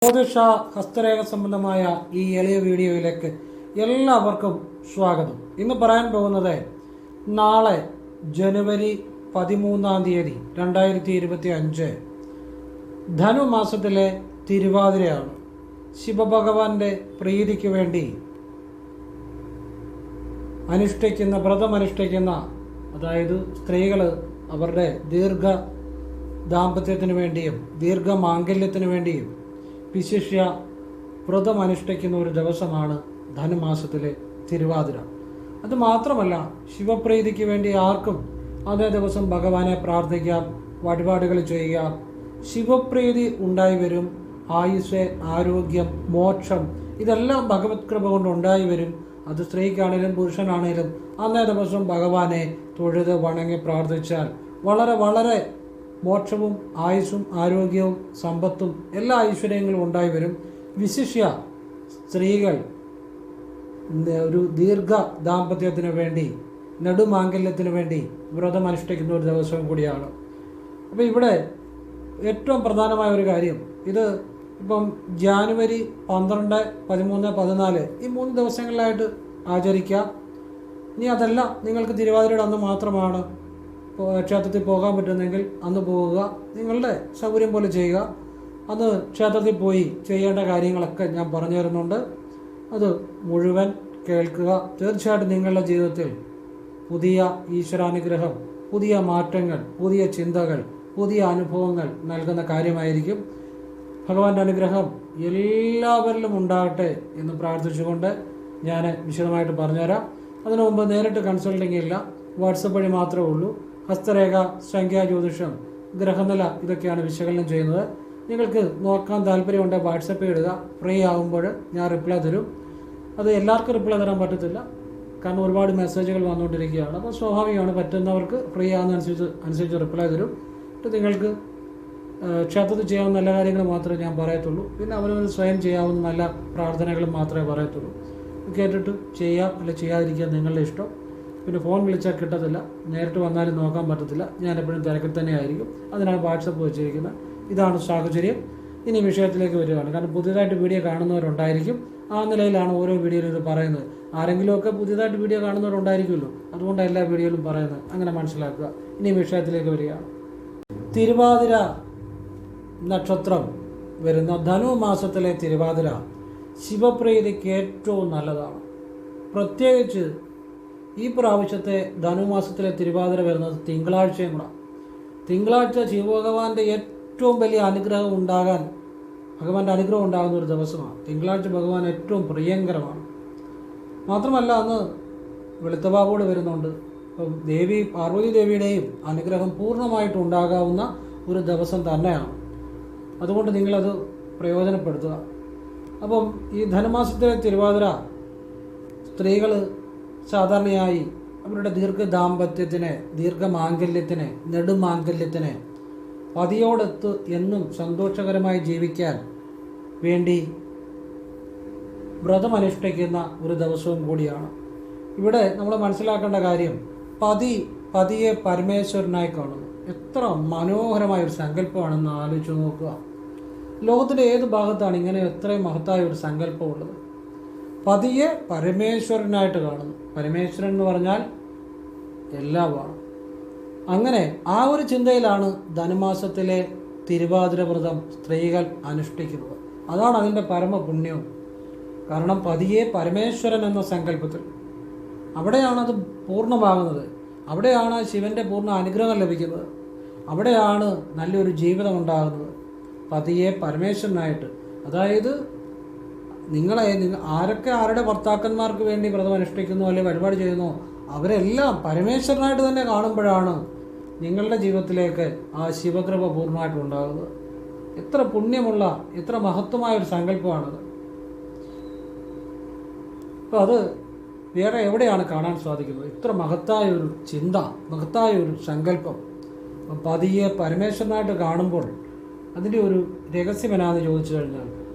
ജ്യോതിഷ ഹസ്തരേഖ സംബന്ധമായ ഈ എളിയ വീഡിയോയിലേക്ക് എല്ലാവർക്കും സ്വാഗതം. ഇന്ന് പറയാൻ പോകുന്നത് നാളെ ജനുവരി 13 2025 ധനുമാസത്തിലെ തിരുവാതിരയാണ്. ശിവഭഗവാന്റെ പ്രീതിക്ക് വേണ്ടി വ്രതമനുഷ്ഠിക്കുന്ന അതായത് സ്ത്രീകൾ അവരുടെ ദീർഘ ദാമ്പത്യത്തിന് വേണ്ടിയും ദീർഘമാംഗല്യത്തിന് വേണ്ടിയും വിശിഷ്യ വ്രതമനുഷ്ഠിക്കുന്ന ഒരു ദിവസമാണ് ധനുമാസത്തിലെ തിരുവാതിര. അതുമാത്രമല്ല, ശിവപ്രീതിക്ക് വേണ്ടി ആർക്കും അതേ ദിവസം ഭഗവാനെ പ്രാർത്ഥിക്കാം, വഴിപാടുകൾ ചെയ്യാം. ശിവപ്രീതി ഉണ്ടായി വരും. ആയുസ്, ആരോഗ്യം, മോക്ഷം ഇതെല്ലാം ഭഗവത് കൃപ കൊണ്ട് ഉണ്ടായി വരും. അത് സ്ത്രീക്കാണേലും പുരുഷനാണേലും അന്നേ ദിവസം ഭഗവാനെ തൊഴുത് വണങ്ങി പ്രാർത്ഥിച്ചാൽ വളരെ മോക്ഷവും ആയുസ്സും ആരോഗ്യവും സമ്പത്തും എല്ലാ ഐശ്വര്യങ്ങളും ഉണ്ടായി വരും. വിശിഷ്യ സ്ത്രീകൾ ഒരു ദീർഘ ദാമ്പത്യത്തിന് വേണ്ടി നെടുമാംഗല്യത്തിന് വേണ്ടി വ്രതമനുഷ്ഠിക്കുന്ന ഒരു ദിവസവും കൂടിയാണ്. അപ്പോൾ ഇവിടെ ഏറ്റവും പ്രധാനമായ ഒരു കാര്യം, ഇത് ഇപ്പം ജാനുവരി 12, 13, 14 ഈ 3 ദിവസങ്ങളിലായിട്ട് ആചരിക്കാം. ഇനി അതല്ല, നിങ്ങൾക്ക് തിരുവാതിരയുടെ അന്ന് മാത്രമാണ് ക്ഷേത്രത്തിൽ പോകാൻ പറ്റുന്നെങ്കിൽ അന്ന് പോവുക. നിങ്ങളുടെ സൗകര്യം പോലെ ചെയ്യുക. അന്ന് ക്ഷേത്രത്തിൽ പോയി ചെയ്യേണ്ട കാര്യങ്ങളൊക്കെ ഞാൻ പറഞ്ഞു തരുന്നുണ്ട്. അത് മുഴുവൻ കേൾക്കുക. തീർച്ചയായിട്ടും നിങ്ങളുടെ ജീവിതത്തിൽ പുതിയ ഈശ്വരാനുഗ്രഹം, പുതിയ മാറ്റങ്ങൾ, പുതിയ ചിന്തകൾ, പുതിയ അനുഭവങ്ങൾ നൽകുന്ന കാര്യമായിരിക്കും. ഭഗവാന്റെ അനുഗ്രഹം എല്ലാവരിലും ഉണ്ടാകട്ടെ എന്ന് പ്രാർത്ഥിച്ചുകൊണ്ട് ഞാൻ വിശദമായിട്ട് പറഞ്ഞുതരാം. അതിനു മുമ്പ് നേരിട്ട് കൺസൾട്ടിങ് ഇല്ല, വാട്സപ്പ് വഴി മാത്രമേ ഉള്ളൂ. ഹസ്തരേഖ, സംഖ്യാ ജ്യോതിഷം, ഗ്രഹനില ഇതൊക്കെയാണ് വിശകലനം ചെയ്യുന്നത്. നിങ്ങൾക്ക് നോക്കാൻ താല്പര്യമുണ്ടെങ്കിൽ വാട്സപ്പ് ഇടുക. ഫ്രീ ആകുമ്പോൾ ഞാൻ റിപ്ലൈ തരും. അത് എല്ലാവർക്കും റിപ്ലൈ തരാൻ പറ്റത്തില്ല, കാരണം ഒരുപാട് മെസ്സേജുകൾ വന്നുകൊണ്ടിരിക്കുകയാണ്. അപ്പോൾ സ്വാഭാവികമാണ്, പറ്റുന്നവർക്ക് ഫ്രീ ആകുന്നതനുസരിച്ച് റിപ്ലൈ തരും. നിങ്ങൾക്ക് ക്ഷേത്രത്തിൽ ചെയ്യാവുന്ന നല്ല കാര്യങ്ങൾ മാത്രമേ ഞാൻ പറയത്തുള്ളൂ. പിന്നെ അവരവർ സ്വയം ചെയ്യാവുന്ന നല്ല പ്രാർത്ഥനകൾ മാത്രമേ പറയത്തുള്ളൂ. കേട്ടിട്ട് ചെയ്യാം അല്ലെ ചെയ്യാതിരിക്കുക നിങ്ങളുടെ ഇഷ്ടം. പിന്നെ ഫോൺ വിളിച്ചാൽ കിട്ടത്തില്ല, നേരിട്ട് വന്നാലും നോക്കാൻ പറ്റത്തില്ല. ഞാൻ എപ്പോഴും തിരക്കിൽ തന്നെ ആയിരിക്കും. അതിനാണ് വാട്സപ്പ് വെച്ചിരിക്കുന്നത്. ഇതാണ് സാഹചര്യം. ഇനി വിഷയത്തിലേക്ക് വരികയാണ്. കാരണം പുതിയതായിട്ട് വീഡിയോ കാണുന്നവരുണ്ടായിരിക്കും. ആ നിലയിലാണ് ഓരോ വീഡിയോയിലും ഇത് പറയുന്നത്. ആരെങ്കിലുമൊക്കെ പുതിയതായിട്ട് വീഡിയോ കാണുന്നവരുണ്ടായിരിക്കുമല്ലോ, അതുകൊണ്ട് എല്ലാ വീഡിയോയിലും പറയുന്നത്. അങ്ങനെ മനസ്സിലാക്കുക. ഇനി വിഷയത്തിലേക്ക് വരികയാണ്. തിരുവാതിര നക്ഷത്രം വരുന്ന ധനുമാസത്തിലെ തിരുവാതിര ശിവപ്രീതിക്ക് ഏറ്റവും നല്ലതാണ്. പ്രത്യേകിച്ച് ഈ പ്രാവശ്യത്തെ ധനുമാസത്തിലെ തിരുവാതിര വരുന്നത് തിങ്കളാഴ്ചയും കൂടെ. തിങ്കളാഴ്ച ശിവഭഗവാന്റെ ഏറ്റവും വലിയ അനുഗ്രഹം ഉണ്ടാകാൻ, ഭഗവാന്റെ അനുഗ്രഹം ഉണ്ടാകുന്ന ഒരു ദിവസമാണ്. തിങ്കളാഴ്ച ഭഗവാൻ ഏറ്റവും പ്രിയങ്കരമാണ്. മാത്രമല്ല അന്ന് വെളുത്തവാവോട് വരുന്നുണ്ട്. അപ്പം പാർവതി ദേവിയുടെയും അനുഗ്രഹം പൂർണ്ണമായിട്ട് ഉണ്ടാകാവുന്ന ഒരു ദിവസം തന്നെയാണ്. അതുകൊണ്ട് നിങ്ങളത് പ്രയോജനപ്പെടുത്തുക. അപ്പം ഈ ധനുമാസത്തിലെ തിരുവാതിര സ്ത്രീകൾ സാധാരണയായി അവരുടെ ദീർഘദാമ്പത്യത്തിന്, ദീർഘമാംഗല്യത്തിന്, നെടുമാംഗല്യത്തിന്, പതിയോടൊത്ത് എന്നും സന്തോഷകരമായി ജീവിക്കാൻ വേണ്ടി വ്രതമനുഷ്ഠിക്കുന്ന ഒരു ദിവസവും കൂടിയാണ്. ഇവിടെ നമ്മൾ മനസ്സിലാക്കേണ്ട കാര്യം, പതിയെ പരമേശ്വരനായി കാണുന്നു. എത്ര മനോഹരമായ ഒരു സങ്കല്പമാണെന്ന് ആലോചിച്ച് നോക്കുക. ലോകത്തിൻ്റെ ഏത് ഭാഗത്താണ് ഇങ്ങനെ എത്രയും മഹത്തായ ഒരു സങ്കല്പമുള്ളത്? പതിയെ പരമേശ്വരനായിട്ട് കാണുന്നു. പരമേശ്വരൻ എന്ന് പറഞ്ഞാൽ എല്ലാമാണ്. അങ്ങനെ ആ ഒരു ചിന്തയിലാണ് ധനുമാസത്തിലെ തിരുവാതിര വ്രതം സ്ത്രീകൾ അനുഷ്ഠിക്കുന്നത്. അതാണ് അതിൻ്റെ പരമപുണ്യവും. കാരണം പതിയെ പരമേശ്വരൻ എന്ന സങ്കല്പത്തിൽ അവിടെയാണത് പൂർണ്ണമാകുന്നത്. അവിടെയാണ് ശിവൻ്റെ പൂർണ്ണ അനുഗ്രഹം ലഭിക്കുന്നത്. അവിടെയാണ് നല്ലൊരു ജീവിതം ഉണ്ടാകുന്നത്. പതിയെ പരമേശ്വരനായിട്ട്, അതായത് ആരൊക്കെ ആരുടെ ഭർത്താക്കന്മാർക്ക് വേണ്ടി വ്രതം അനുഷ്ഠിക്കുന്നു അല്ലെങ്കിൽ വഴിപാട് ചെയ്യുന്നു, അവരെല്ലാം പരമേശ്വരനായിട്ട് തന്നെ കാണുമ്പോഴാണ് നിങ്ങളുടെ ജീവിതത്തിലേക്ക് ആ ശിവകൃപ പൂർണ്ണമായിട്ട് ഉണ്ടാകുന്നത്. എത്ര പുണ്യമുള്ള, എത്ര മഹത്വമായ ഒരു സങ്കല്പമാണത്. അപ്പോൾ അത് വേറെ എവിടെയാണ് കാണാൻ സാധിക്കുന്നത്? ഇത്ര മഹത്തായ ഒരു ചിന്ത, മഹത്തായ ഒരു സങ്കല്പം പതിയെ പരമേശ്വരനായിട്ട് കാണുമ്പോൾ അതിൻ്റെ ഒരു രഹസ്യം എന്നാന്ന് ചോദിച്ചു കഴിഞ്ഞാൽ,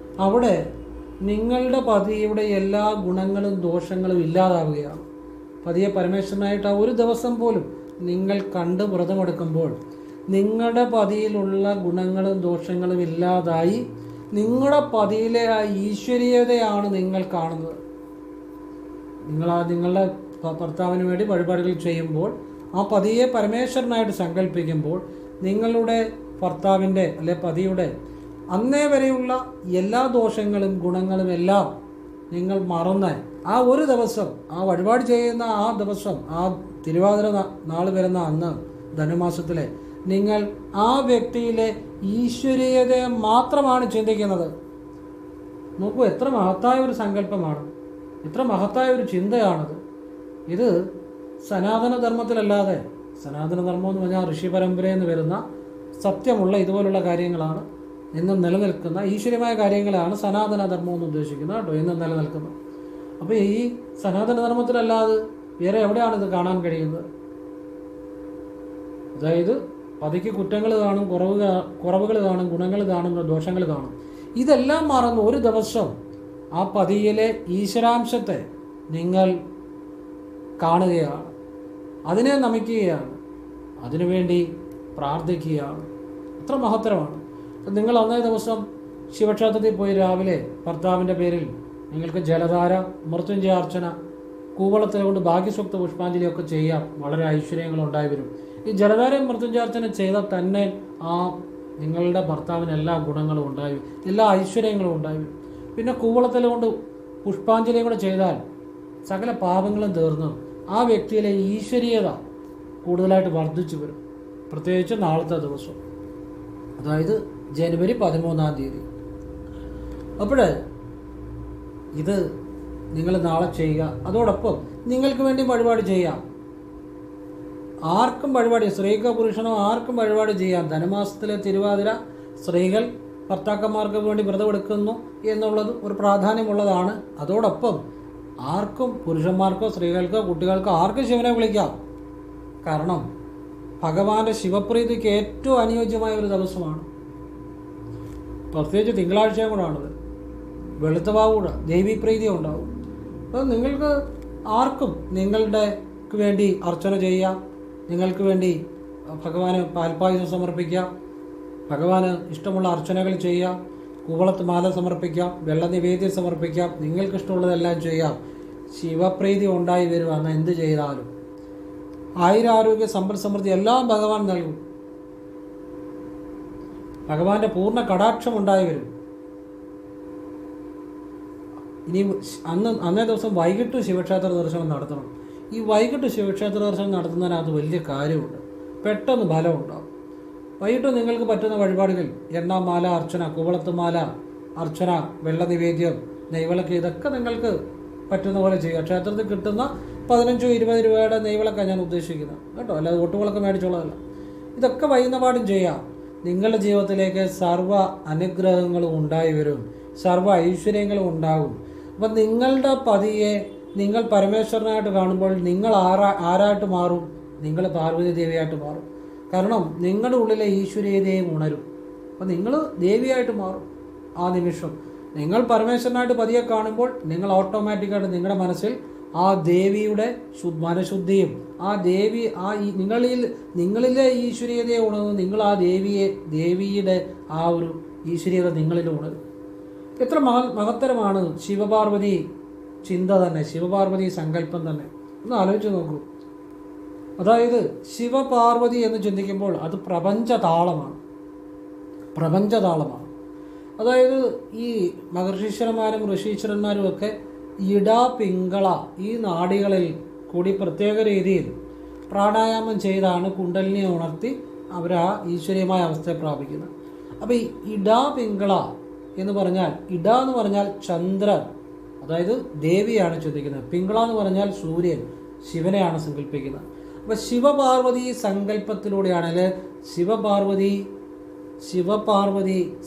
അവിടെ നിങ്ങളുടെ പതിയുടെ എല്ലാ ഗുണങ്ങളും ദോഷങ്ങളും ഇല്ലാതാവുകയാണ്. പതിയെ പരമേശ്വരനായിട്ട് ആ ഒരു ദിവസം പോലും നിങ്ങൾ കണ്ട് വ്രതമെടുക്കുമ്പോൾ നിങ്ങളുടെ പതിയിലുള്ള ഗുണങ്ങളും ദോഷങ്ങളും ഇല്ലാതായി നിങ്ങളുടെ പതിയിലെ ആ ഈശ്വരീയതയാണ് നിങ്ങൾ കാണുന്നത്. നിങ്ങളുടെ ഭർത്താവിന് വേണ്ടി വഴിപാടുകൾ ചെയ്യുമ്പോൾ ആ പതിയെ പരമേശ്വരനായിട്ട് സങ്കല്പിക്കുമ്പോൾ നിങ്ങളുടെ ഭർത്താവിൻ്റെ അല്ലെ പതിയുടെ അന്നേ വരെയുള്ള എല്ലാ ദോഷങ്ങളും ഗുണങ്ങളും എല്ലാം നിങ്ങൾ മറന്ന് ആ ഒരു ദിവസം, ആ വഴിപാട് ചെയ്യുന്ന ആ ദിവസം, ആ തിരുവാതിര നാൾ വരുന്ന അന്ന് ധനുമാസത്തിലെ നിങ്ങൾ ആ വ്യക്തിയിലെ ഈശ്വരീയതയെ മാത്രമാണ് ചിന്തിക്കുന്നത്. നോക്കൂ, എത്ര മഹത്തായ ഒരു സങ്കല്പമാണ്, എത്ര മഹത്തായ ഒരു ചിന്തയാണത്. ഇത് സനാതനധർമ്മത്തിലല്ലാതെ, സനാതനധർമ്മം എന്ന് പറഞ്ഞാൽ ഋഷി പരമ്പരയിൽ നിന്ന് വരുന്ന സത്യമുള്ള ഇതുപോലുള്ള കാര്യങ്ങളാണ് എന്നും നിലനിൽക്കുന്ന ഈശ്വര്യമായ കാര്യങ്ങളാണ് സനാതനധർമ്മം എന്ന് ഉദ്ദേശിക്കുന്നത് കേട്ടോ, എന്നും നിലനിൽക്കുന്നത്. അപ്പോൾ ഈ സനാതനധർമ്മത്തിലല്ലാതെ വേറെ എവിടെയാണ് ഇത് കാണാൻ കഴിയുന്നത്? അതായത് പതിക്ക് കുറ്റങ്ങൾ കാണും, കുറവുകൾ കാണും, ഗുണങ്ങൾ കാണും, ദോഷങ്ങൾ കാണും. ഇതെല്ലാം മറന്ന് ഒരു ദിവസം ആ പതിയിലെ ഈശ്വരാംശത്തെ നിങ്ങൾ കാണുകയാണ്, അതിനെ നമിക്കുകയാണ്, അതിനുവേണ്ടി പ്രാർത്ഥിക്കുകയാണ്. അത്ര മഹത്തരമാണ്. നിങ്ങൾ അന്നേ ദിവസം ശിവക്ഷേത്രത്തിൽ പോയി രാവിലെ ഭർത്താവിൻ്റെ പേരിൽ നിങ്ങൾക്ക് ജലധാര, മൃത്യുഞ്ജയ അർച്ചന, കൂവളത്തിൽ കൊണ്ട് ഭാഗ്യസൂക്ത പുഷ്പാഞ്ജലിയൊക്കെ ചെയ്യാം. വളരെ ഐശ്വര്യങ്ങൾ ഉണ്ടായി വരും. ഈ ജലധാരയും മൃത്യുഞ്ജയാർച്ചന ചെയ്താൽ തന്നെ ആ നിങ്ങളുടെ ഭർത്താവിന് എല്ലാ ഗുണങ്ങളും ഉണ്ടായി, എല്ലാ ഐശ്വര്യങ്ങളും ഉണ്ടായി വരും. പിന്നെ കൂവളത്തിൽ കൊണ്ട് പുഷ്പാഞ്ജലിയും കൂടെ ചെയ്താൽ സകല പാപങ്ങളും തീർന്ന് ആ വ്യക്തിയിലെ ഈശ്വരീയത കൂടുതലായിട്ട് വർദ്ധിച്ചു വരും. പ്രത്യേകിച്ച് നാളത്തെ ദിവസം, അതായത് ജനുവരി 13-ാം തീയതി. അപ്പോൾ ഇത് നിങ്ങൾ നാളെ ചെയ്യുക. അതോടൊപ്പം നിങ്ങൾക്ക് വേണ്ടി വഴിപാട് ചെയ്യാം. ആർക്കും വഴിപാട്, സ്ത്രീക്കോ പുരുഷനോ ആർക്കും വഴിപാട് ചെയ്യാം. ധനുമാസത്തിലെ തിരുവാതിര സ്ത്രീകൾ ഭർത്താക്കന്മാർക്ക് വേണ്ടി വ്രതമെടുക്കുന്നു എന്നുള്ളത് ഒരു പ്രാധാന്യമുള്ളതാണ്. അതോടൊപ്പം ആർക്കും, പുരുഷന്മാർക്കോ സ്ത്രീകൾക്കോ കുട്ടികൾക്കോ ആർക്കും ശിവനെ വിളിക്കാം. കാരണം ഭഗവാന്റെ ശിവപ്രീതിക്ക് ഏറ്റവും അനുയോജ്യമായ ഒരു ദിവസമാണ്. പ്രത്യേകിച്ച് തിങ്കളാഴ്ചയും കൂടാണത്. വെളുത്തവാവൂടെ ദേവീപ്രീതി ഉണ്ടാവും. അപ്പോൾ നിങ്ങൾക്ക് ആർക്കും നിങ്ങളുടെ വേണ്ടി അർച്ചന ചെയ്യാം, നിങ്ങൾക്ക് വേണ്ടി ഭഗവാന് പാൽപ്പായസം സമർപ്പിക്കാം, ഭഗവാന് ഇഷ്ടമുള്ള അർച്ചനകൾ ചെയ്യാം, കൂവളത്ത് മാല സമർപ്പിക്കാം, വെള്ള നിവേദ്യം സമർപ്പിക്കാം, നിങ്ങൾക്ക് ഇഷ്ടമുള്ളതെല്ലാം ചെയ്യാം. ശിവപ്രീതി ഉണ്ടായി വരും. അന്ന് എന്ത് ചെയ്താലും ആയുരാരോഗ്യ സമ്പൽ സമൃദ്ധി എല്ലാം ഭഗവാൻ നൽകും. ഭഗവാന്റെ പൂർണ്ണ കടാക്ഷം ഉണ്ടായി വരും. ഇനി അന്നേ ദിവസം വൈകിട്ട് ശിവക്ഷേത്ര ദർശനം നടത്തണം. ഈ വൈകിട്ട് ശിവക്ഷേത്ര ദർശനം നടത്തുന്നതിനകത്ത് വലിയ കാര്യമുണ്ട്, പെട്ടെന്ന് ഫലം ഉണ്ടാകും. വൈകിട്ട് നിങ്ങൾക്ക് പറ്റുന്ന വഴിപാടുകൾ എണ്ണാമാല അർച്ചന, കൂവളത്തുമാല അർച്ചന, വെള്ള നിവേദ്യം, നെയ്വിളക്ക്, ഇതൊക്കെ നിങ്ങൾക്ക് പറ്റുന്ന പോലെ ചെയ്യുക. ക്ഷേത്രത്തിൽ കിട്ടുന്ന 15-20 രൂപയുടെ നെയ്വിളക്കാണ് ഞാൻ ഉദ്ദേശിക്കുന്നത് കേട്ടോ, അല്ലാതെ ഒട്ടുവിളക്ക് മേടിച്ചോളതല്ല. ഇതൊക്കെ വൈകുന്നപാടും ചെയ്യാം. നിങ്ങളുടെ ജീവിതത്തിലേക്ക് സർവ്വ അനുഗ്രഹങ്ങളും ഉണ്ടായി വരും, സർവ്വ ഐശ്വര്യങ്ങളും ഉണ്ടാകും. അപ്പം നിങ്ങളുടെ പതിയെ നിങ്ങൾ പരമേശ്വരനായിട്ട് കാണുമ്പോൾ നിങ്ങൾ ആരായിട്ട് മാറും? നിങ്ങൾ പാർവതി ദേവിയായിട്ട് മാറും. കാരണം നിങ്ങളുടെ ഉള്ളിലെ ഈശ്വരീയതയും ഉണരും. അപ്പം നിങ്ങൾ ദേവിയായിട്ട് മാറും. ആ നിമിഷം നിങ്ങൾ പരമേശ്വരനായിട്ട് പതിയെ കാണുമ്പോൾ നിങ്ങൾ ഓട്ടോമാറ്റിക്കായിട്ട് നിങ്ങളുടെ മനസ്സിൽ ആ ദേവിയുടെ മനഃശുദ്ധിയും ആ ദേവി നിങ്ങളിലെ ഈശ്വരീയതയെ ഉണർന്ന് നിങ്ങൾ ആ ദേവിയുടെ ആ ഒരു ഈശ്വരീയത നിങ്ങളിൽ ഉണരും. എത്ര മഹത്തരമാണ് ശിവപാർവതി ചിന്ത തന്നെ, ശിവപാർവതി സങ്കല്പം തന്നെ. ഒന്ന് ആലോചിച്ച് നോക്കൂ. അതായത് ശിവപാർവതി എന്ന് ചിന്തിക്കുമ്പോൾ അത് പ്രപഞ്ചതാളമാണ്. അതായത് ഈ മഹർഷീശ്വരന്മാരും ഋഷീശ്വരന്മാരും ഒക്കെ ഇട, പിങ്കള ഈ നാഡികളിൽ കൂടി പ്രത്യേക രീതിയിൽ പ്രാണായാമം ചെയ്താണ് കുണ്ടലിനെ ഉണർത്തി അവർ ആ ഈശ്വരീയമായ അവസ്ഥയെ പ്രാപിക്കുന്നത്. അപ്പോൾ ഈ ഇട, പിങ്കള എന്ന് പറഞ്ഞാൽ, ഇട എന്ന് പറഞ്ഞാൽ ചന്ദ്രൻ, അതായത് ദേവിയാണ് ചിന്തിക്കുന്നത്. പിങ്കള എന്ന് പറഞ്ഞാൽ സൂര്യൻ, ശിവനെയാണ് സങ്കല്പിക്കുന്നത്. അപ്പോൾ ശിവപാർവതി സങ്കല്പത്തിലൂടെയാണെങ്കിൽ ശിവപാർവതി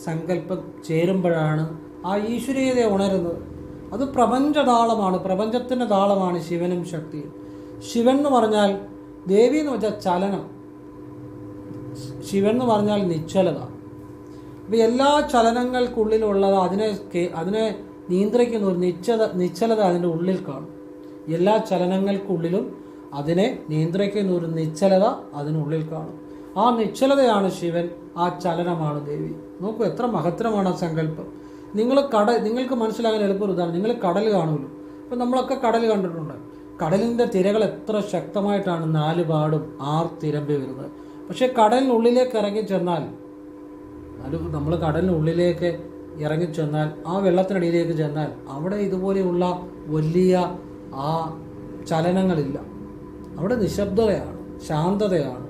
സങ്കല്പം ചേരുമ്പോഴാണ് ആ ഈശ്വരീയത ഉണരുന്നത്. അത് പ്രപഞ്ചതാളമാണ്, പ്രപഞ്ചത്തിൻ്റെ താളമാണ് ശിവനും ശക്തിയും. ശിവൻ എന്ന് പറഞ്ഞാൽ, ദേവി എന്ന് വെച്ചാൽ ചലനം, ശിവൻ എന്ന് പറഞ്ഞാൽ നിശ്ചലത. അപ്പോൾ എല്ലാ ചലനങ്ങൾക്കുള്ളിലുള്ളത് അതിനെ നിയന്ത്രിക്കുന്ന ഒരു നിശ്ചലത അതിൻ്റെ ഉള്ളിൽ കാണും. എല്ലാ ചലനങ്ങൾക്കുള്ളിലും അതിനെ നിയന്ത്രിക്കുന്ന ഒരു നിശ്ചലത അതിനുള്ളിൽ കാണും. ആ നിശ്ചലതയാണ് ശിവൻ, ആ ചലനമാണ് ദേവി. നോക്കൂ എത്ര മഹത്തരമാണ് ആ സങ്കല്പം. നിങ്ങൾക്ക് മനസ്സിലാകാൻ എളുപ്പം ഇതാണ്, നിങ്ങൾ കടൽ കാണുമല്ലോ. ഇപ്പം നമ്മളൊക്കെ കടൽ കണ്ടിട്ടുണ്ട്. കടലിൻ്റെ തിരകൾ എത്ര ശക്തമായിട്ടാണ് നാല് പാടും ആർത്തിരമ്പി വരുന്നത്. പക്ഷേ കടലിനുള്ളിലേക്ക് ഇറങ്ങിച്ചെന്നാൽ, നമ്മൾ കടലിനുള്ളിലേക്ക് ഇറങ്ങിച്ചെന്നാൽ, ആ വെള്ളത്തിനടിയിലേക്ക് ചെന്നാൽ അവിടെ ഇതുപോലെയുള്ള വലിയ ആ ചലനങ്ങളില്ല. അവിടെ നിശബ്ദതയാണ്, ശാന്തതയാണ്.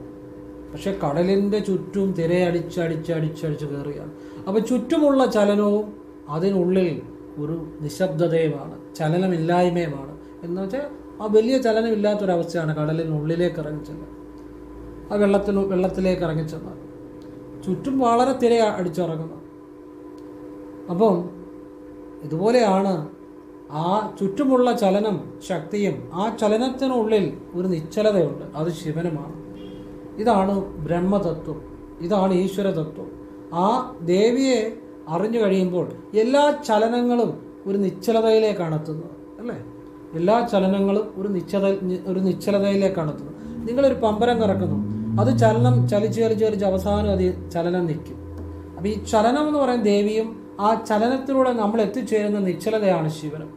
പക്ഷെ കടലിൻ്റെ ചുറ്റും തിരയടിച്ചടിച്ചടിച്ചടിച്ച് കയറുകയാണ്. അപ്പോൾ ചുറ്റുമുള്ള ചലനവും അതിനുള്ളിൽ ഒരു നിശബ്ദതയുമാണ്, ചലനമില്ലായ്മയുമാണ്. എന്ന് വെച്ചാൽ ആ വലിയ ചലനമില്ലാത്തൊരവസ്ഥയാണ് കടലിനുള്ളിലേക്ക് ഇറങ്ങിച്ചെന്നാൽ, ആ വെള്ളത്തിലേക്ക് ഇറങ്ങിച്ചെന്നാൽ ചുറ്റും വളരെ തിര അടിച്ചിറങ്ങുന്നത്. അപ്പം ഇതുപോലെയാണ് ആ ചുറ്റുമുള്ള ചലനം ശക്തിയും, ആ ചലനത്തിനുള്ളിൽ ഒരു നിശ്ചലതയുണ്ട്, അത് ശിവനുമാണ്. ഇതാണ് ബ്രഹ്മതത്വം, ഇതാണ് ഈശ്വരതത്വം. ആ ദേവിയെ അറിഞ്ഞു കഴിയുമ്പോൾ എല്ലാ ചലനങ്ങളും ഒരു നിശ്ചലതയിലേക്കാണ് എത്തുന്നത്, അല്ലേ? എല്ലാ ചലനങ്ങളും ഒരു നിശ്ചലതയിലേക്കാണ് എത്തുന്നത്. നിങ്ങളൊരു പമ്പരം കറക്കുന്നു, അത് ചലിച്ച് അവസാനം അത് ചലനം നിൽക്കും. അപ്പോൾ ഈ ചലനം എന്ന് പറയുന്ന ദേവിയും, ആ ചലനത്തിലൂടെ നമ്മൾ എത്തിച്ചേരുന്ന നിശ്ചലതയാണ് ശിവനും.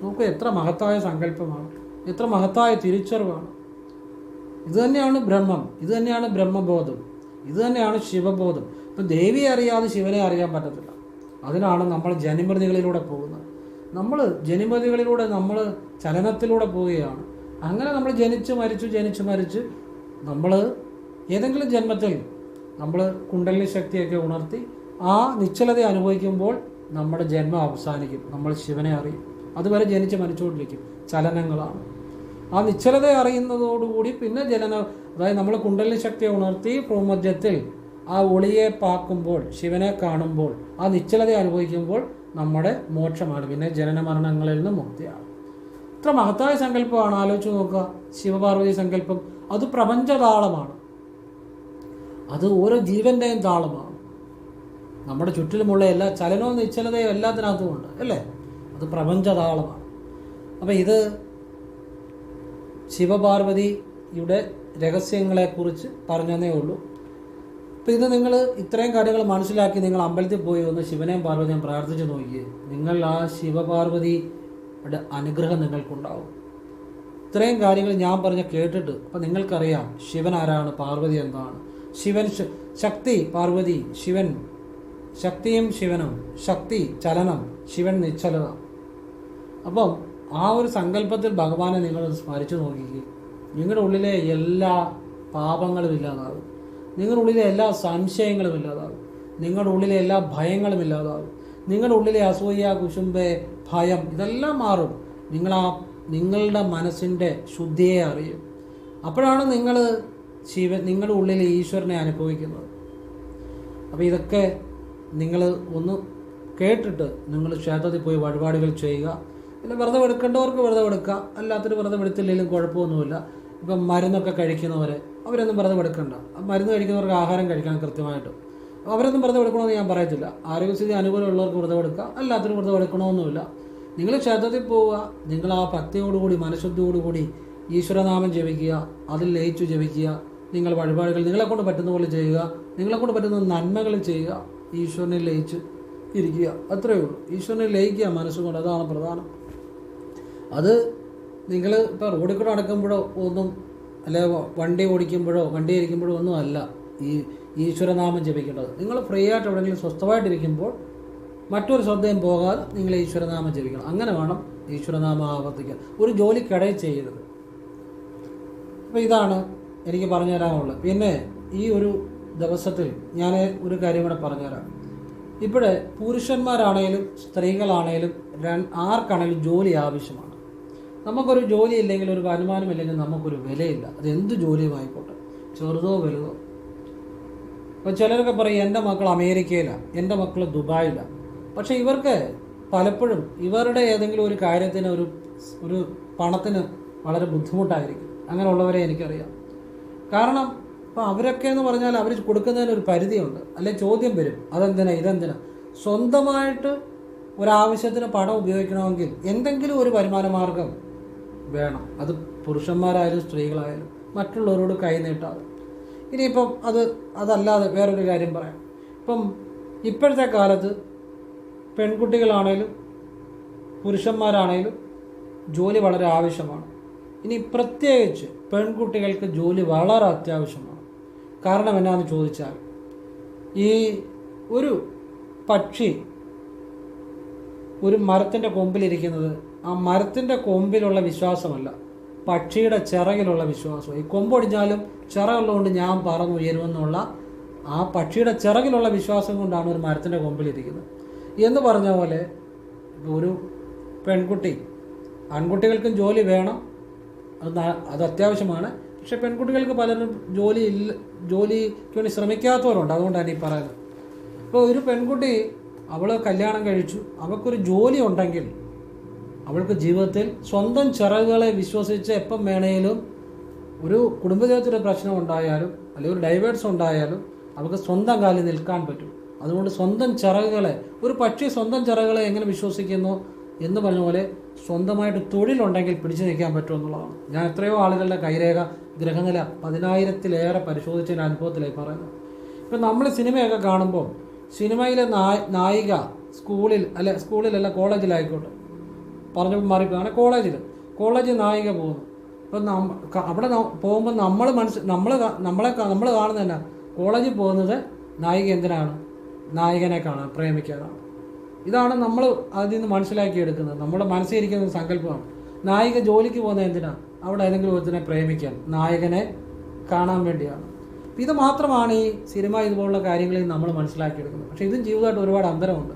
നമുക്ക് എത്ര മഹത്തായ സങ്കല്പമാണ്, എത്ര മഹത്തായ തിരിച്ചറിവാണ്. ഇതുതന്നെയാണ് ബ്രഹ്മം, ഇതുതന്നെയാണ് ബ്രഹ്മബോധം, ഇതുതന്നെയാണ് ശിവബോധം. ഇപ്പം ദേവിയെ അറിയാതെ ശിവനെ അറിയാൻ പറ്റത്തില്ല. അതിനാണ് നമ്മൾ ജനിമൃതികളിലൂടെ പോകുന്നത്. നമ്മൾ ചലനത്തിലൂടെ പോവുകയാണ്. അങ്ങനെ നമ്മൾ ജനിച്ച് മരിച്ച് നമ്മൾ ഏതെങ്കിലും ജന്മത്തിൽ നമ്മൾ കുണ്ടലിനി ശക്തിയൊക്കെ ഉണർത്തി ആ നിശ്ചലത അനുഭവിക്കുമ്പോൾ നമ്മുടെ ജന്മം അവസാനിക്കും, നമ്മൾ ശിവനെ അറിയും. അതുവരെ ജനിച്ച് മരിച്ചുകൊണ്ടിരിക്കും, ചലനങ്ങളാണ്. ആ നിശ്ചലത അറിയുന്നതോടുകൂടി പിന്നെ അതായത് നമ്മൾ കുണ്ടലിനി ശക്തിയെ ഉണർത്തി ഭൂമധ്യത്തിൽ ആ ഒളിയെ പാക്കുമ്പോൾ, ശിവനെ കാണുമ്പോൾ, ആ നിശ്ചലത അനുഭവിക്കുമ്പോൾ നമ്മുടെ മോക്ഷമാണ്, പിന്നെ ജനന മരണങ്ങളിൽ നിന്ന് മുക്തിയാണ്. ഇത്ര മഹത്തായ സങ്കല്പമാണ്. ആലോചിച്ച് നോക്കുക, ശിവപാർവതി സങ്കല്പം. അത് പ്രപഞ്ചതാളമാണ്, അത് ഓരോ ജീവന്റെയും താളമാണ്. നമ്മുടെ ചുറ്റിലുമുള്ള എല്ലാ ചലനവും നിശ്ചലതയും എല്ലാത്തിനകത്തുമുണ്ട്, അല്ലേ? അത് പ്രപഞ്ചതാളമാണ്. അപ്പം ഇത് ശിവപാർവതിയുടെ രഹസ്യങ്ങളെക്കുറിച്ച് പറഞ്ഞതേ ഉള്ളൂ. അപ്പം ഇത് നിങ്ങൾ ഇത്രയും കാര്യങ്ങൾ മനസ്സിലാക്കി നിങ്ങൾ അമ്പലത്തിൽ പോയി ഒന്ന് ശിവനെയും പാർവതിയും പ്രാർത്ഥിച്ച് നോക്കിയേ, നിങ്ങൾ ആ ശിവപാർവതിയുടെ അനുഗ്രഹം നിങ്ങൾക്കുണ്ടാവും. ഇത്രയും കാര്യങ്ങൾ ഞാൻ കേട്ടിട്ട് അപ്പം നിങ്ങൾക്കറിയാം ശിവൻ ആരാണ്, പാർവതി എന്താണ്. ശിവൻ ശക്തി, പാർവതി ശിവൻ, ശക്തിയും ശിവനും. ശക്തി ചലനം, ശിവൻ നിശ്ചലത. അപ്പം ആ ഒരു സങ്കല്പത്തിൽ ഭഗവാനെ നിങ്ങളൊന്ന് സ്മരിച്ചു നോക്കിക്കുക. നിങ്ങളുടെ ഉള്ളിലെ എല്ലാ പാപങ്ങളും ഇല്ലാതാകും, നിങ്ങളുടെ ഉള്ളിലെ എല്ലാ സംശയങ്ങളും ഇല്ലാതാകും, നിങ്ങളുടെ ഉള്ളിലെ എല്ലാ ഭയങ്ങളും ഇല്ലാതാകും, നിങ്ങളുടെ ഉള്ളിലെ അസൂയ, കുശുമ്പ്, ഭയം ഇതെല്ലാം മാറും. നിങ്ങളുടെ മനസ്സിൻ്റെ ശുദ്ധിയെ അറിയും. അപ്പോഴാണ് നിങ്ങളുടെ ഉള്ളിൽ ഈശ്വരനെ അനുഭവിക്കുന്നത്. അപ്പോൾ ഇതൊക്കെ നിങ്ങൾ ഒന്ന് കേട്ടിട്ട് നിങ്ങൾ ക്ഷേത്രത്തിൽ പോയി വഴിപാടുകൾ ചെയ്യുക. പിന്നെ വ്രതം എടുക്കേണ്ടവർക്ക് വ്രതം എടുക്കുക, അല്ലാത്തൊരു വ്രതം എടുത്തില്ലെങ്കിലും കുഴപ്പമൊന്നുമില്ല. ഇപ്പം മരുന്നൊക്കെ കഴിക്കുന്നവർ അവരൊന്നും വ്രതം എടുക്കണ്ട. മരുന്ന് കഴിക്കുന്നവർക്ക് ആഹാരം കഴിക്കണം കൃത്യമായിട്ട്. അവരൊന്നും വ്രതം എടുക്കണമെന്ന് ഞാൻ പറയത്തില്ല. ആരോഗ്യസ്ഥിതി അനുകൂലമുള്ളവർക്ക് വ്രതം എടുക്കുക, അല്ലാത്തൊരു വ്രതം എടുക്കണമെന്നുമില്ല. നിങ്ങൾ ക്ഷേത്രത്തിൽ പോവുക, നിങ്ങൾ ആ ഭക്തിയോടുകൂടി മനഃശുദ്ധിയോടുകൂടി ഈശ്വരനാമം ജപിക്കുക, അതിൽ ലയിച്ചു ജപിക്കുക. നിങ്ങൾ വഴിപാടുകൾ നിങ്ങളെക്കൊണ്ട് പറ്റുന്ന പോലെ ചെയ്യുക, നിങ്ങളെക്കൊണ്ട് പറ്റുന്ന നന്മകൾ ചെയ്യുക, ഈശ്വരനെ ലയിച്ച് ഇരിക്കുക. അത്രയേ ഉള്ളൂ. ഈശ്വരനെ ലയിക്കുക മനസ്സുകൊണ്ട്, അതാണ് പ്രധാനം. അത് നിങ്ങൾ ഇപ്പോൾ റോഡിൽ കൂടെ നടക്കുമ്പോഴോ ഒന്നും, അല്ലെ വണ്ടി ഓടിക്കുമ്പോഴോ വണ്ടി ഇരിക്കുമ്പോഴോ ഒന്നും അല്ല ഈ ഈശ്വരനാമം ജപിക്കേണ്ടത്. നിങ്ങൾ ഫ്രീ ആയിട്ട് എവിടെയെങ്കിലും സ്വസ്ഥമായിട്ടിരിക്കുമ്പോൾ മറ്റൊരു ശ്രദ്ധയും പോകാതെ നിങ്ങൾ ഈശ്വരനാമം ജപിക്കണം. അങ്ങനെ വേണം ഈശ്വരനാമം ആവർത്തിക്കാൻ. ഒരു ജോലിക്കിടയിൽ ചെയ്യരുത്. അപ്പോൾ ഇതാണ് എനിക്ക് പറഞ്ഞുതരാനുള്ളത്. പിന്നെ ഈ ഒരു ദിവസത്തിൽ ഞാൻ ഒരു കാര്യം കൂടെ പറഞ്ഞുതരാം. ഇവിടെ പുരുഷന്മാരാണേലും സ്ത്രീകളാണേലും ആർക്കാണേലും ജോലി ആവശ്യമാണ്. നമുക്കൊരു ജോലി ഇല്ലെങ്കിൽ, ഒരു വരുമാനം ഇല്ലെങ്കിൽ നമുക്കൊരു വിലയില്ല. അത് എന്ത് ജോലിയുമായിക്കോട്ടെ, ചെറുതോ വലുതോ. അപ്പോൾ ചിലരൊക്കെ പറയും എൻ്റെ മക്കൾ അമേരിക്കയിലാണ്, എൻ്റെ മക്കൾ ദുബായിലാണ്. പക്ഷേ ഇവർക്ക് പലപ്പോഴും ഇവരുടെ ഏതെങ്കിലും ഒരു കാര്യത്തിന് ഒരു പണത്തിന് വളരെ ബുദ്ധിമുട്ടായിരിക്കും. അങ്ങനെയുള്ളവരെ എനിക്കറിയാം. കാരണം ഇപ്പോൾ അവരൊക്കെ എന്ന് പറഞ്ഞാൽ അവർ കൊടുക്കുന്നതിന് ഒരു പരിധിയുണ്ട്. അല്ലെങ്കിൽ ചോദ്യം വരും, അതെന്തിനാ ഇതെന്തിനാ. സ്വന്തമായിട്ട് ഒരാവശ്യത്തിന് പണം ഉപയോഗിക്കണമെങ്കിൽ എന്തെങ്കിലും ഒരു വരുമാന മാർഗം വേണം. അത് പുരുഷന്മാരായാലും സ്ത്രീകളായാലും മറ്റുള്ളവരോട് കൈ നീട്ടാതെ. ഇനിയിപ്പം അതല്ലാതെ വേറൊരു കാര്യം പറയാം. ഇപ്പം ഇപ്പോഴത്തെ കാലത്ത് പെൺകുട്ടികളാണേലും പുരുഷന്മാരാണേലും ജോലി വളരെ ആവശ്യമാണ്. ഇനി പ്രത്യേകിച്ച് പെൺകുട്ടികൾക്ക് ജോലി വളരെ അത്യാവശ്യമാണ്. കാരണം എന്നാന്ന് ചോദിച്ചാൽ, ഈ ഒരു പക്ഷി ഒരു മരത്തിൻ്റെ കൊമ്പിലിരിക്കുന്നത് ആ മരത്തിൻ്റെ കൊമ്പിലുള്ള വിശ്വാസമല്ല, പക്ഷിയുടെ ചിറകിലുള്ള വിശ്വാസം. ഈ കൊമ്പൊടിഞ്ഞാലും ചിറകുള്ളതുകൊണ്ട് ഞാൻ പറന്നുയരുമെന്നുള്ള ആ പക്ഷിയുടെ ചിറകിലുള്ള വിശ്വാസം കൊണ്ടാണ് ഒരു മരത്തിൻ്റെ കൊമ്പിലിരിക്കുന്നത് എന്ന് പറഞ്ഞ പോലെ ഒരു പെൺകുട്ടി, ആൺകുട്ടികൾക്കും ജോലി വേണം, അത് അത്യാവശ്യമാണ്. പക്ഷെ പെൺകുട്ടികൾക്ക് പലരും ജോലിക്ക് വേണ്ടി ശ്രമിക്കാത്തവരുണ്ട്. അതുകൊണ്ടാണ് ഈ പറയുന്നത്. ഇപ്പോൾ ഒരു പെൺകുട്ടി അവൾ കല്യാണം കഴിച്ചു, അവൾക്കൊരു ജോലി ഉണ്ടെങ്കിൽ അവൾക്ക് ജീവിതത്തിൽ സ്വന്തം ചിറകുകളെ വിശ്വസിച്ച് എപ്പം വേണേലും ഒരു കുടുംബജീവിതത്തിലൊരു പ്രശ്നം ഉണ്ടായാലും അല്ലെങ്കിൽ ഒരു ഡൈവേഴ്സ് ഉണ്ടായാലും അവൾക്ക് സ്വന്തം കാലിൽ നിൽക്കാൻ പറ്റും. അതുകൊണ്ട് സ്വന്തം ചിറകുകളെ, ഒരു പക്ഷി സ്വന്തം ചിറകുകളെ എങ്ങനെ വിശ്വസിക്കുന്നു എന്ന് പറഞ്ഞ പോലെ സ്വന്തമായിട്ട് തൊഴിലുണ്ടെങ്കിൽ പിടിച്ചു നിൽക്കാൻ പറ്റുമെന്നുള്ളതാണ്. ഞാൻ എത്രയോ ആളുകളുടെ കൈരേഖ, ഗ്രഹനില 10,000-ലേറെ പരിശോധിച്ചതിൻ്റെ അനുഭവത്തിലായി പറയുന്നത്. ഇപ്പം നമ്മൾ സിനിമയൊക്കെ കാണുമ്പോൾ സിനിമയിലെ നായിക സ്കൂളിലല്ല കോളേജിലായിക്കോട്ടെ, പറഞ്ഞപ്പോൾ മാറിപ്പോയാണ്, കോളേജിൽ നായിക പോകുന്നു. അപ്പം അവിടെ പോകുമ്പോൾ നമ്മൾ കാണുന്നത് തന്നെ കോളേജിൽ പോകുന്നത് നായിക എന്തിനാണ്? നായകനെ കാണാൻ, പ്രേമിക്കാനാണ്. ഇതാണ് നമ്മൾ അതിൽ നിന്ന് മനസ്സിലാക്കിയെടുക്കുന്നത്. നമ്മുടെ മനസ്സിലിരിക്കുന്ന സങ്കല്പമാണ്. നായിക ജോലിക്ക് പോകുന്നത് എന്തിനാണ്? അവിടെ ഏതെങ്കിലും ഒരുത്തിനെ പ്രേമിക്കാൻ, നായകനെ കാണാൻ വേണ്ടിയാണ്. ഇത് മാത്രമാണ് ഈ സിനിമ ഇതുപോലുള്ള കാര്യങ്ങളിൽ നമ്മൾ മനസ്സിലാക്കിയെടുക്കുന്നത്. പക്ഷേ ഇതും ജീവിതമായിട്ട് ഒരുപാട് അന്തരമുണ്ട്.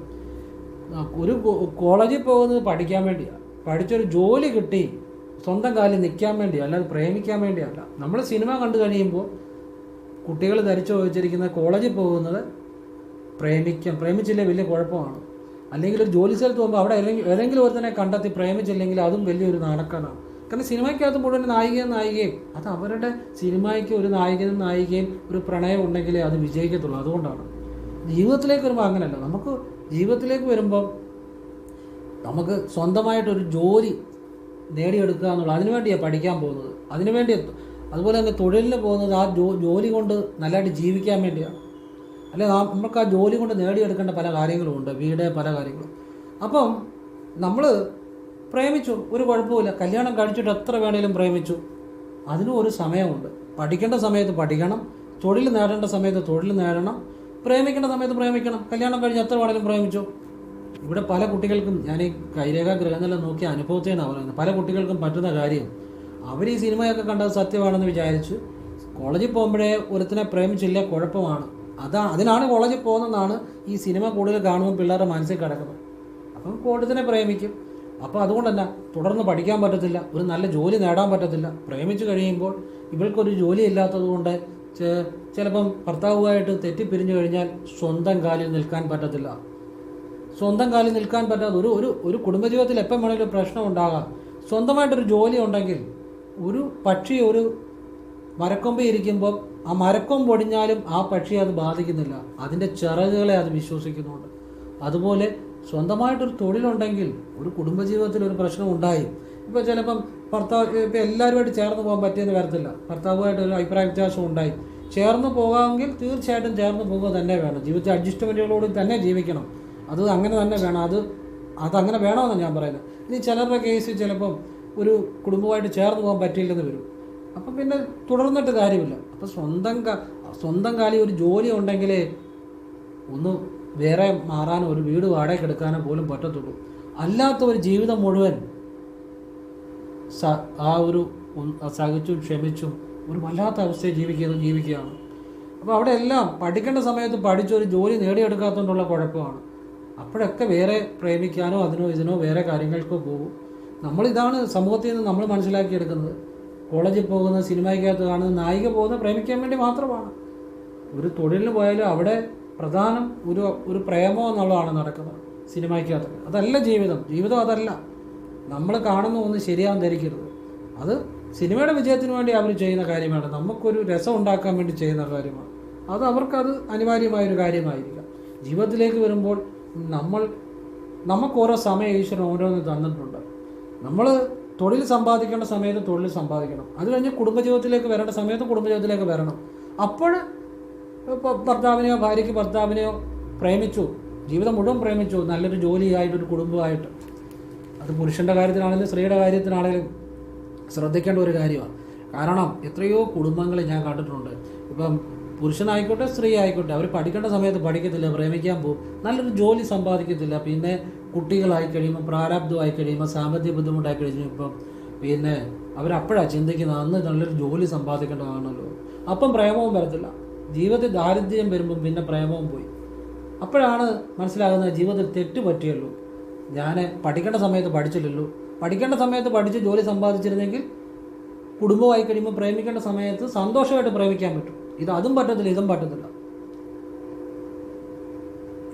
ഒരു കോളേജിൽ പോകുന്നത് പഠിക്കാൻ വേണ്ടിയാണ്, പഠിച്ചൊരു ജോലി കിട്ടി സ്വന്തം കാലിൽ നിൽക്കാൻ വേണ്ടിയാണ്, അല്ലാതെ പ്രേമിക്കാൻ വേണ്ടിയല്ല. നമ്മൾ സിനിമ കണ്ടു കഴിയുമ്പോൾ കുട്ടികൾ ധരിച്ചു വെച്ചിരിക്കുന്ന കോളേജിൽ പോകുന്നത് പ്രേമിച്ചില്ലേ വലിയ കുഴപ്പമാണ്. അല്ലെങ്കിൽ ഒരു ജോലി സ്ഥലത്ത് പോകുമ്പോൾ അവിടെ ഏതെങ്കിലും ഒരുത്തനെ കണ്ടെത്തി പ്രേമിച്ചില്ലെങ്കിൽ അതും വലിയൊരു നാണക്കേടാണ്. കാരണം സിനിമയ്ക്കകത്ത് മുഴുവൻ നായികയും അത് അവരുടെ സിനിമയ്ക്ക് ഒരു നായികനും നായികയും ഒരു പ്രണയം ഉണ്ടെങ്കിലേ അത് വിജയിക്കത്തുള്ളൂ. അതുകൊണ്ടാണ് ജീവിതത്തിലേക്ക് വരുമ്പോൾ അങ്ങനെയല്ല. നമുക്ക് ജീവിതത്തിലേക്ക് വരുമ്പം നമുക്ക് സ്വന്തമായിട്ടൊരു ജോലി നേടിയെടുക്കുക എന്നുള്ളത്, അതിനുവേണ്ടിയാണ് പഠിക്കാൻ പോകുന്നത്, അതിനുവേണ്ടി. അതുപോലെ തന്നെ തൊഴിലിന് പോകുന്നത് ആ ജോലി കൊണ്ട് നല്ലതായിട്ട് ജീവിക്കാൻ വേണ്ടിയാണ്. അല്ലെ, നമുക്ക് ആ ജോലി കൊണ്ട് നേടിയെടുക്കേണ്ട പല കാര്യങ്ങളും ഉണ്ട്, വീട്, പല കാര്യങ്ങളും. അപ്പം നമ്മൾ പ്രേമിച്ചു, ഒരു കുഴപ്പമില്ല. കല്യാണം കഴിച്ചിട്ട് എത്ര വേണേലും പ്രേമിച്ചു, അതിനും ഒരു സമയമുണ്ട്. പഠിക്കേണ്ട സമയത്ത് പഠിക്കണം, തൊഴിൽ നേടേണ്ട സമയത്ത് തൊഴിൽ നേടണം, പ്രേമിക്കേണ്ട സമയത്ത് പ്രേമിക്കണം. കല്യാണം കഴിഞ്ഞ് എത്ര വേണേലും പ്രേമിച്ചു. ഇവിടെ പല കുട്ടികൾക്കും, ഞാൻ ഈ കൈരേഖ ഗ്രഹനില നോക്കിയ അനുഭവത്തെയാണ് പറയുന്നത്, പല കുട്ടികൾക്കും പറ്റുന്ന കാര്യം, അവർ ഈ സിനിമയൊക്കെ കണ്ടത് സത്യമാണെന്ന് വിചാരിച്ചു കോളേജിൽ പോകുമ്പോഴേ ഒരുത്തിനെ പ്രേമിച്ചില്ല, കുഴപ്പമാണ്. അതിനാണ് കോളേജിൽ പോകുന്നതെന്നാണ് ഈ സിനിമ കൂടുതൽ കാണുമ്പോൾ പിള്ളേരുടെ മനസ്സിൽ കിടക്കുന്നത്. അപ്പം ഒരുത്തിനെ പ്രേമിക്കും. അപ്പോൾ അതുകൊണ്ട് തന്നെ തുടർന്ന് പഠിക്കാൻ പറ്റത്തില്ല, ഒരു നല്ല ജോലി നേടാൻ പറ്റത്തില്ല. പ്രേമിച്ച് കഴിയുമ്പോൾ ഇവൾക്കൊരു ജോലി ഇല്ലാത്തത് കൊണ്ട് ചിലപ്പം ഭർത്താവുമായിട്ട് തെറ്റിപ്പിരിഞ്ഞു കഴിഞ്ഞാൽ സ്വന്തം കാലിൽ നിൽക്കാൻ പറ്റത്തില്ല. സ്വന്തം കാലിൽ നിൽക്കാൻ പറ്റാതെ ഒരു കുടുംബജീവിതത്തിൽ എപ്പം വേണമെങ്കിലും പ്രശ്നം ഉണ്ടാകാം. സ്വന്തമായിട്ടൊരു ജോലി ഉണ്ടെങ്കിൽ ഒരു പക്ഷി ഒരു മരക്കൊമ്പ് ഇരിക്കുമ്പോൾ ആ മരക്കൊമ്പ് ഒടിഞ്ഞാലും ആ പക്ഷിയെ അത് ബാധിക്കുന്നില്ല, അതിൻ്റെ ചിറകുകളെ അത് വിശ്വസിക്കുന്നുണ്ട്. അതുപോലെ സ്വന്തമായിട്ടൊരു തൊഴിലുണ്ടെങ്കിൽ ഒരു കുടുംബജീവിതത്തിൽ ഒരു പ്രശ്നം ഉണ്ടായി, ഇപ്പോൾ ചിലപ്പം ഇപ്പം എല്ലാവരുമായിട്ട് ചേർന്ന് പോകാൻ പറ്റിയെന്ന് വരത്തില്ല, ഭർത്താവുമായിട്ട് ഒരു അഭിപ്രായ വ്യത്യാസം ഉണ്ടായി, ചേർന്ന് പോകാമെങ്കിൽ തീർച്ചയായിട്ടും ചേർന്ന് പോകുക തന്നെ വേണം. ജീവിതത്തിൽ അഡ്ജസ്റ്റ്മെൻറ്റുകളോട് തന്നെ ജീവിക്കണം, അത് അങ്ങനെ തന്നെ വേണം. അതങ്ങനെ വേണമെന്നാണ് ഞാൻ പറയുന്നത്. ഇനി ചിലരുടെ കേസ് ചിലപ്പം ഒരു കുടുംബമായിട്ട് ചേർന്ന് പോകാൻ പറ്റിയില്ലെന്ന് വരും, അപ്പം പിന്നെ തുടർന്നിട്ട് കാര്യമില്ല. അപ്പം സ്വന്തം കാലിൽ ഒരു ജോലി ഉണ്ടെങ്കിലേ ഒന്ന് വേറെ മാറാനോ ഒരു വീട് വാടകയ്ക്ക് എടുക്കാനോ പോലും പറ്റത്തുള്ളൂ. അല്ലാത്ത ഒരു ജീവിതം മുഴുവൻ ആ ഒരു സഹിച്ചും ക്ഷമിച്ചും ഒരു വല്ലാത്ത അവസ്ഥയെ ജീവിക്കുകയാണ്. അപ്പോൾ അവിടെ എല്ലാം പഠിക്കേണ്ട സമയത്ത് പഠിച്ചൊരു ജോലി നേടിയെടുക്കാത്തതുകൊണ്ടുള്ള കുഴപ്പമാണ്. അപ്പോഴൊക്കെ വേറെ പ്രേമിക്കാനോ അതിനോ ഇതിനോ വേറെ കാര്യങ്ങൾക്കോ പോകും. നമ്മളിതാണ് സമൂഹത്തിൽ നിന്ന് നമ്മൾ മനസ്സിലാക്കിയെടുക്കുന്നത്. കോളേജിൽ പോകുന്ന, സിനിമയ്ക്കകത്ത് കാണുന്ന നായിക പോകുന്ന പ്രേമിക്കാൻ വേണ്ടി മാത്രമാണ്. ഒരു തൊഴിലിന് പോയാലും അവിടെ പ്രധാനം ഒരു പ്രേമം എന്നുള്ളതാണ് നടക്കുന്നത് സിനിമയ്ക്കകത്ത്. അതല്ല ജീവിതം അതല്ല. നമ്മൾ കാണുന്ന ഒന്ന് ശരിയാണെന്ന് ധരിക്കരുത്. അത് സിനിമയുടെ വിജയത്തിന് വേണ്ടി അവർ ചെയ്യുന്ന കാര്യമാണ്, നമുക്കൊരു രസം ഉണ്ടാക്കാൻ വേണ്ടി ചെയ്യുന്ന കാര്യമാണ്. അത് അവർക്കത് അനിവാര്യമായൊരു കാര്യമായിരിക്കാം. ജീവിതത്തിലേക്ക് വരുമ്പോൾ നമുക്ക് ഓരോ സമയം ഈശ്വരൻ ഓരോന്ന് തന്നിട്ടുണ്ട്. നമ്മൾ തൊഴിൽ സമ്പാദിക്കേണ്ട സമയത്ത് തൊഴിൽ സമ്പാദിക്കണം, അത് കഴിഞ്ഞ് കുടുംബജീവിതത്തിലേക്ക് വരേണ്ട സമയത്ത് കുടുംബജീവിതത്തിലേക്ക് വരണം. അപ്പോൾ ഭാര്യയ്ക്ക് ഭർത്താവിനെയോ പ്രേമിച്ചു ജീവിതം മുഴുവൻ പ്രേമിച്ചു, നല്ലൊരു ജോലിയായിട്ടൊരു കുടുംബമായിട്ട്. അത് പുരുഷൻ്റെ കാര്യത്തിലാണെങ്കിലും സ്ത്രീയുടെ കാര്യത്തിലാണെങ്കിലും ശ്രദ്ധിക്കേണ്ട ഒരു കാര്യമാണ്. കാരണം എത്രയോ കുടുംബങ്ങൾ ഞാൻ കണ്ടിട്ടുണ്ട്. ഇപ്പം പുരുഷനായിക്കോട്ടെ സ്ത്രീ ആയിക്കോട്ടെ, അവർ പഠിക്കേണ്ട സമയത്ത് പഠിക്കത്തില്ല, പ്രേമിക്കാൻ പോകും, നല്ലൊരു ജോലി സമ്പാദിക്കത്തില്ല. പിന്നെ കുട്ടികളായി കഴിയുമ്പോൾ, പ്രാരാബ്ധമായി കഴിയുമ്പോൾ, സാമ്പത്തിക ബുദ്ധിമുട്ടായി കഴിയുമ്പോൾ പിന്നെ അവരപ്പോഴാണ് ചിന്തിക്കുന്നത് അന്ന് നല്ലൊരു ജോലി സമ്പാദിക്കേണ്ടതാണല്ലോ. അപ്പം പ്രേമവും വരത്തില്ല. ജീവിതത്തിൽ ദാരിദ്ര്യം വരുമ്പം പിന്നെ പ്രേമവും പോയി. അപ്പോഴാണ് മനസ്സിലാകുന്നത് ജീവിതത്തിൽ തെറ്റ് പറ്റിയല്ലോ, ഞാൻ പഠിക്കേണ്ട സമയത്ത് പഠിച്ചില്ലല്ലോ. പഠിക്കേണ്ട സമയത്ത് പഠിച്ച് ജോലി സമ്പാദിച്ചിരുന്നെങ്കിൽ കുടുംബമായി കഴിയുമ്പോൾ പ്രേമിക്കേണ്ട സമയത്ത് സന്തോഷമായിട്ട് പ്രേമിക്കാൻ പറ്റും. അതും പറ്റത്തില്ല, ഇതും പറ്റത്തില്ല.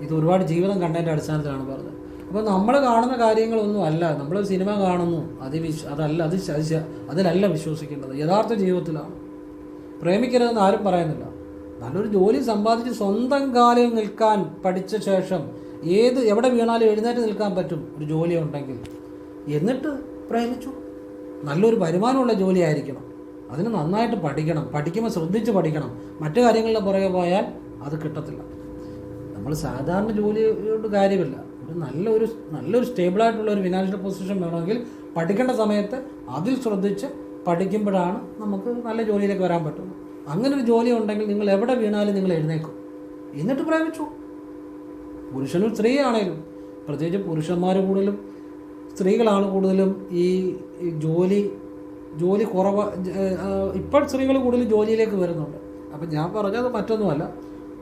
ഇത് ഒരുപാട് ജീവിതം കണ്ടതിൻ്റെ അടിസ്ഥാനത്തിലാണ് പറഞ്ഞത്. അപ്പോൾ നമ്മൾ കാണുന്ന കാര്യങ്ങളൊന്നും അല്ല, നമ്മൾ സിനിമ കാണുന്നു, അതിലല്ല വിശ്വസിക്കേണ്ടത്. യഥാർത്ഥ ജീവിതത്തിലാണ്. പ്രേമിക്കരുതെന്ന് ആരും പറയുന്നില്ല. നല്ലൊരു ജോലി സമ്പാദിച്ച് സ്വന്തം കാലിൽ നിൽക്കാൻ പഠിച്ച ശേഷം എവിടെ വീണാലും എഴുന്നേറ്റ് നിൽക്കാൻ പറ്റും ഒരു ജോലി ഉണ്ടെങ്കിൽ. എന്നിട്ട് പ്രേമിച്ചു. നല്ലൊരു വരുമാനമുള്ള ജോലി ആയിരിക്കണം. അതിന് നന്നായിട്ട് പഠിക്കണം. പഠിക്കുമ്പോൾ ശ്രദ്ധിച്ച് പഠിക്കണം. മറ്റു കാര്യങ്ങളുടെ പുറകെ പോയാൽ അത് കിട്ടത്തില്ല. നമ്മൾ സാധാരണ ജോലിയോട് കാര്യമില്ല. നല്ലൊരു സ്റ്റേബിളായിട്ടുള്ള ഒരു ഫിനാൻഷ്യൽ പൊസിഷൻ വേണമെങ്കിൽ പഠിക്കേണ്ട സമയത്ത് അതിൽ ശ്രദ്ധിച്ച് പഠിക്കുമ്പോഴാണ് നമുക്ക് നല്ല ജോലിയിലേക്ക് വരാൻ പറ്റുന്നത്. അങ്ങനെ ഒരു ജോലി ഉണ്ടെങ്കിൽ നിങ്ങൾ എവിടെ വീണാലും നിങ്ങൾ എഴുന്നേക്കും. എന്നിട്ട് പ്രേമിച്ചു. പുരുഷനും സ്ത്രീയാണേലും, പ്രത്യേകിച്ച് പുരുഷന്മാർ കൂടുതലും സ്ത്രീകളാണ് കൂടുതലും ഈ ജോലി കുറവ്. ഇപ്പോൾ സ്ത്രീകൾ കൂടുതൽ ജോലിയിലേക്ക് വരുന്നുണ്ട്. അപ്പം ഞാൻ പറഞ്ഞത് മറ്റൊന്നുമല്ല,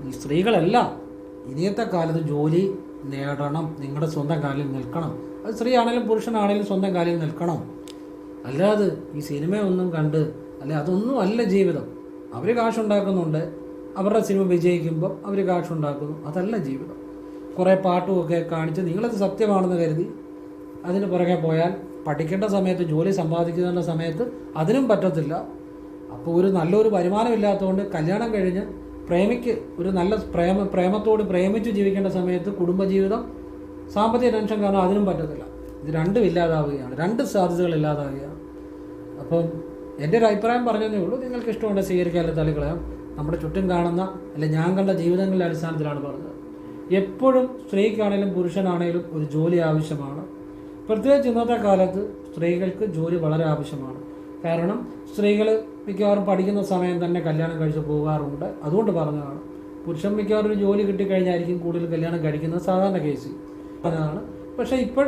ഈ സ്ത്രീകളെല്ലാം ഇനിയത്തെ കാലത്ത് ജോലി നേടണം, നിങ്ങളുടെ സ്വന്തം കാലിൽ നിൽക്കണം. അത് സ്ത്രീ ആണെങ്കിലും പുരുഷനാണെങ്കിലും സ്വന്തം കാലിൽ നിൽക്കണം. അല്ലാതെ ഈ സിനിമയൊന്നും കണ്ട് അതൊന്നും അല്ല ജീവിതം. അവർ കാശുണ്ടാക്കുന്നുണ്ട്, അവരുടെ സിനിമ വിജയിക്കുമ്പോൾ അവർ കാശുണ്ടാക്കുന്നു, അതല്ല ജീവിതം. കുറേ പാട്ടുമൊക്കെ കാണിച്ച് നിങ്ങളത് സത്യമാണെന്ന് കരുതി അതിന് പുറകെ പോയാൽ പഠിക്കേണ്ട സമയത്ത് ജോലി സമ്പാദിക്കുന്ന സമയത്ത് അതിനും പറ്റത്തില്ല. അപ്പോൾ ഒരു നല്ലൊരു വരുമാനമില്ലാത്തതുകൊണ്ട് കല്യാണം കഴിഞ്ഞ് ഒരു നല്ല പ്രേമത്തോട് പ്രേമിച്ച് ജീവിക്കേണ്ട സമയത്ത് കുടുംബജീവിതം സാമ്പത്തിക ടെൻഷൻ കാരണം അതിനും പറ്റത്തില്ല. ഇത് രണ്ടും ഇല്ലാതാവുകയാണ്, രണ്ട് സാധ്യതകൾ ഇല്ലാതാവുകയാണ്. അപ്പം എൻ്റെ ഒരു അഭിപ്രായം പറഞ്ഞതേ ഉള്ളൂ. നിങ്ങൾക്ക് ഇഷ്ടമുണ്ട് സ്വീകരിക്കാൻ, അല്ലെങ്കിൽ തള്ളിക്കളയാം. നമ്മുടെ ചുറ്റും കാണുന്ന ഞാൻ കണ്ട ജീവിതങ്ങളുടെ അടിസ്ഥാനത്തിലാണ് പറഞ്ഞത്. എപ്പോഴും സ്ത്രീക്കാണേലും പുരുഷനാണേലും ഒരു ജോലി ആവശ്യമാണ്. പ്രത്യേകിച്ച് ഇന്നത്തെ കാലത്ത് സ്ത്രീകൾക്ക് ജോലി വളരെ ആവശ്യമാണ്. കാരണം സ്ത്രീകൾ മിക്കവാറും പഠിക്കുന്ന സമയം തന്നെ കല്യാണം കഴിച്ച് പോകാറുണ്ട്. അതുകൊണ്ട് പറഞ്ഞതാണ്. പുരുഷൻ മിക്കവാറും ഒരു ജോലി കിട്ടിക്കഴിഞ്ഞായിരിക്കും കൂടുതൽ കല്യാണം കഴിക്കുന്നത്, സാധാരണ കേസിൽ പറഞ്ഞതാണ്. പക്ഷേ ഇപ്പോൾ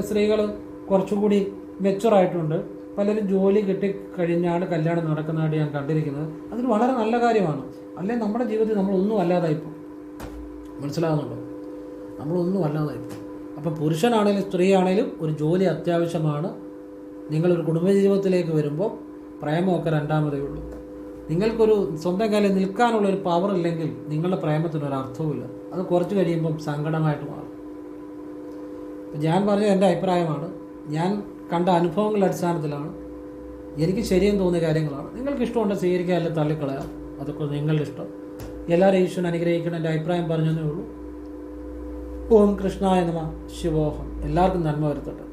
സ്ത്രീകൾ കുറച്ചുകൂടി മെച്ചുറായിട്ടുണ്ട്. പലരും ജോലി കിട്ടിക്കഴിഞ്ഞാണ് കല്യാണം നടക്കുന്നതായിട്ട് ഞാൻ കണ്ടിരിക്കുന്നത്. അതിന് വളരെ നല്ല കാര്യമാണ്. അല്ലെങ്കിൽ നമ്മുടെ ജീവിതത്തിൽ നമ്മളൊന്നും അല്ലാതായിപ്പോൾ, മനസ്സിലാകുന്നുണ്ടോ? നമ്മളൊന്നും അല്ലാതായിപ്പോൾ. അപ്പോൾ പുരുഷനാണേലും സ്ത്രീ ആണേലും ഒരു ജോലി അത്യാവശ്യമാണ്. നിങ്ങളൊരു കുടുംബജീവിതത്തിലേക്ക് വരുമ്പോൾ പ്രേമമൊക്കെ രണ്ടാമതേ ഉള്ളൂ. നിങ്ങൾക്കൊരു സ്വന്തം കാലിൽ നിൽക്കാനുള്ളൊരു പവർ ഇല്ലെങ്കിൽ നിങ്ങളുടെ പ്രേമത്തിനൊരർത്ഥവുമില്ല. അത് കുറച്ച് കഴിയുമ്പം സങ്കടമായിട്ട് മാറും. ഞാൻ പറഞ്ഞ എൻ്റെ അഭിപ്രായമാണ്, ഞാൻ കണ്ട അനുഭവങ്ങളുടെ അടിസ്ഥാനത്തിലാണ്, എനിക്ക് ശരിയെന്ന് തോന്നിയ കാര്യങ്ങളാണ്. നിങ്ങൾക്ക് ഇഷ്ടമുണ്ട് സ്വീകരിക്കുക, അല്ലെങ്കിൽ തള്ളിക്കളയാം. അതൊക്കെ നിങ്ങളുടെ ഇഷ്ടം. എല്ലാവരും ഈശ്വരൻ അനുഗ്രഹിക്കണം. എൻ്റെ അഭിപ്രായം പറഞ്ഞതേ ഉള്ളൂ. ഓം കൃഷ്ണായ നമഃ. ശിവോഹം. എല്ലാവർക്കും നന്മ വരുത്തട്ടെ.